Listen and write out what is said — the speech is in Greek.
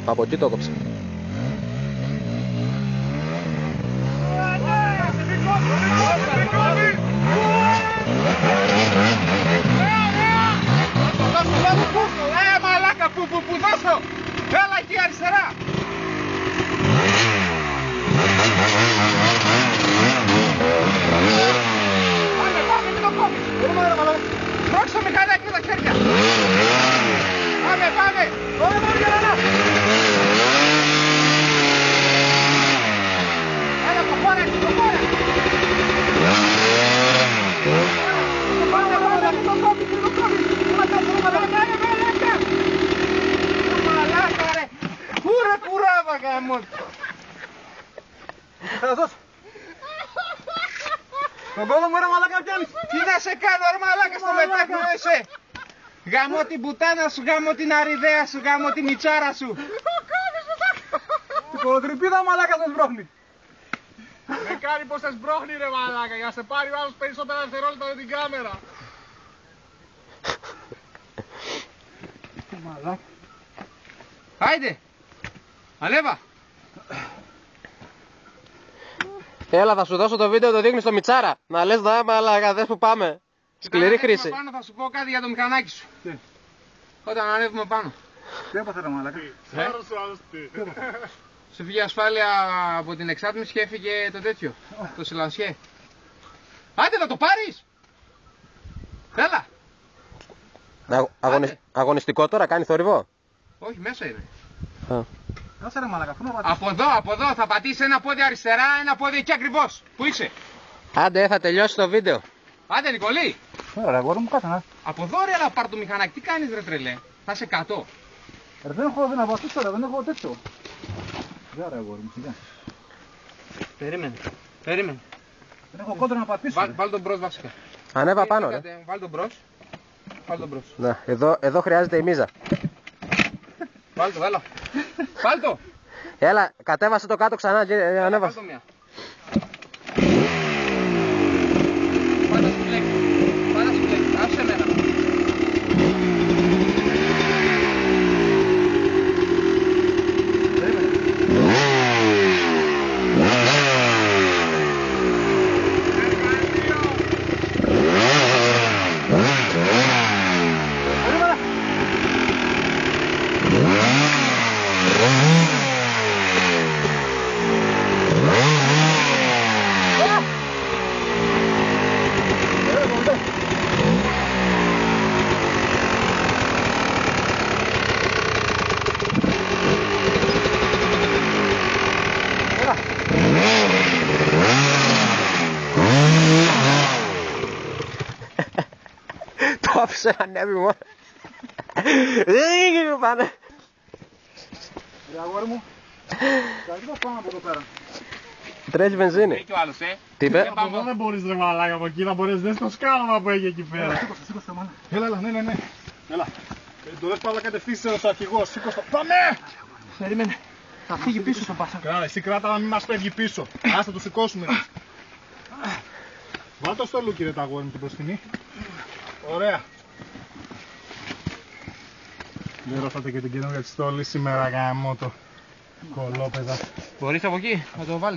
Από εκεί το κόψε. Μαλάκα, που δώσω! Έλα εκεί αριστερά! Πάμε, μην το κόβεις! Τρώξε το μηχανάκι με τα χέρια! Πάμε! Πάμε, Μαργαρανά! Έλα, το χώρα, το χώρα! Πάμε, μην το κόβεις! Μαλάκα, ρε! Κουράβα, γαμώ! Θα δώσω. Τον κόλλο μου ρε μαλάκα πιάνεις. Τι να σε κάνω ρε μαλάκα στο μετέχνο είσαι! Γαμώ την πουτάνα σου, γαμώ την αριδέα σου, γαμώ την μιτσάρα σου! Την κολοτρυπίδα μαλάκα σε σμπρώχνει. Με κάνει πως σε σμπρώχνει ρε μαλάκα, για να σε πάρει ο άλλος περισσότερα δευτερόλεπτα με την κάμερα! Μαλάκα. Άιντε! Ανέβα! Έλα, θα σου δώσω το βίντεο, το δείχνεις στο Μιτσάρα. Να λες δα μαλάκα, δες που πάμε. Σκληρή χρήση. Πάνω θα σου πω κάτι για το μηχανάκι σου. Τι? Όταν ανέβουμε πάνω. Τι έπαθε ρε μαλάκα. Σου φύγει ασφάλεια από την εξάτμιση και έφυγε το τέτοιο. Το σιλανσιέ. Άντε να το πάρεις! Έλα! Αγωνιστικό τώρα, κάνει θορυβό. Όχι, μέσα είναι. Κάτσε ρε μαλάκα, πού να πατήσεις. Από εδώ θα πατήσεις ένα πόδι αριστερά, ένα πόδι εκεί ακριβώς. Πού είσαι? Άντε, θα τελειώσει το βίντεο. Άντε Νικολή! Ωραία, αγόρι μου κάτσε να. Από εδώ ρε, αλλά πάρ' το μηχανάκι. Τι κάνεις ρε τρελέ? Θα σε 100. Δεν έχω να πατήσω τώρα, δεν έχω τέτοιο. Γεια ρε αγόρι μου, σιγά. Περίμενε. Δεν έχω κόντρα να πατήσω. Βάλ τον μπρος βασικά. Ανέβα πάνω, ρε. Βάλ τον μπρος. Να, εδώ χρειάζεται η μίζα. Βάλ το, έλα. Βάλ το. Έλα, κατέβασε το κάτω ξανά και Βάλ ανέβασε. το μία. Πάντα σου λέει. Άσε μένα. Το άφησε ανέβει μόνο. Πάνε. Ρε αγόρι μου. Καλύτερα πάμε από εδώ πέρα. Τρέχει βενζίνη. Έχει ο άλλος, Τι είπε? Από εδώ δεν μπορείς ρε μαλάκα από εκεί, να μπορείς δες το σκάλωμα που έχει εκεί πέρα. Σήκωσε μάνα. Έλα, ναι. Έλα. Το δες Παύλα κατευθύνσεις ο αρχηγός, σήκωσε. Πάμε! Περίμενε. Θα φύγει πίσω στο πάσα. Καλά, εσύ κράτα να μην μας φεύγει πίσω. Ας θα το σηκώσουμε. Βάλ' το στο λούκι ρε τα αγόρι μου την προσκυνή. Ωραία. Δεν ρωτάτε και την καινούργια της στόλη σήμερα γαμώ το κολόπεδα. Μπορείς από εκεί να το βάλεις.